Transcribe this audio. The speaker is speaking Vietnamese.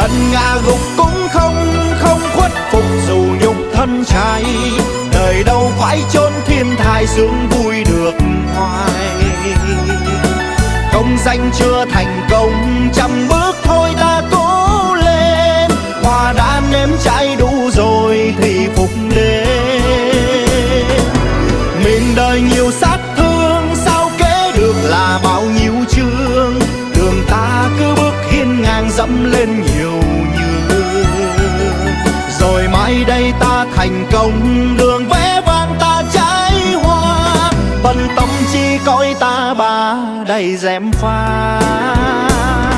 lần ngã gục cũng không khuất phục dù nhục thân cháy. Đời đâu phải chốn thiên thai sướng vui được hoài. Công danh chưa thành công, trăm bước thôi ta cố lên. Hoa đã nếm cháy đủ rồi thì phục đến. Miền đời nhiều sát thương, sao kể được là bao nhiêu chương. Đường ta cứ bước hiên ngang dẫm lên nhiều nhường. Rồi mai đây ta thành công, đường vẽ vang ta trái hoa. Bận tâm chi cõi ta bà đầy dèm pha.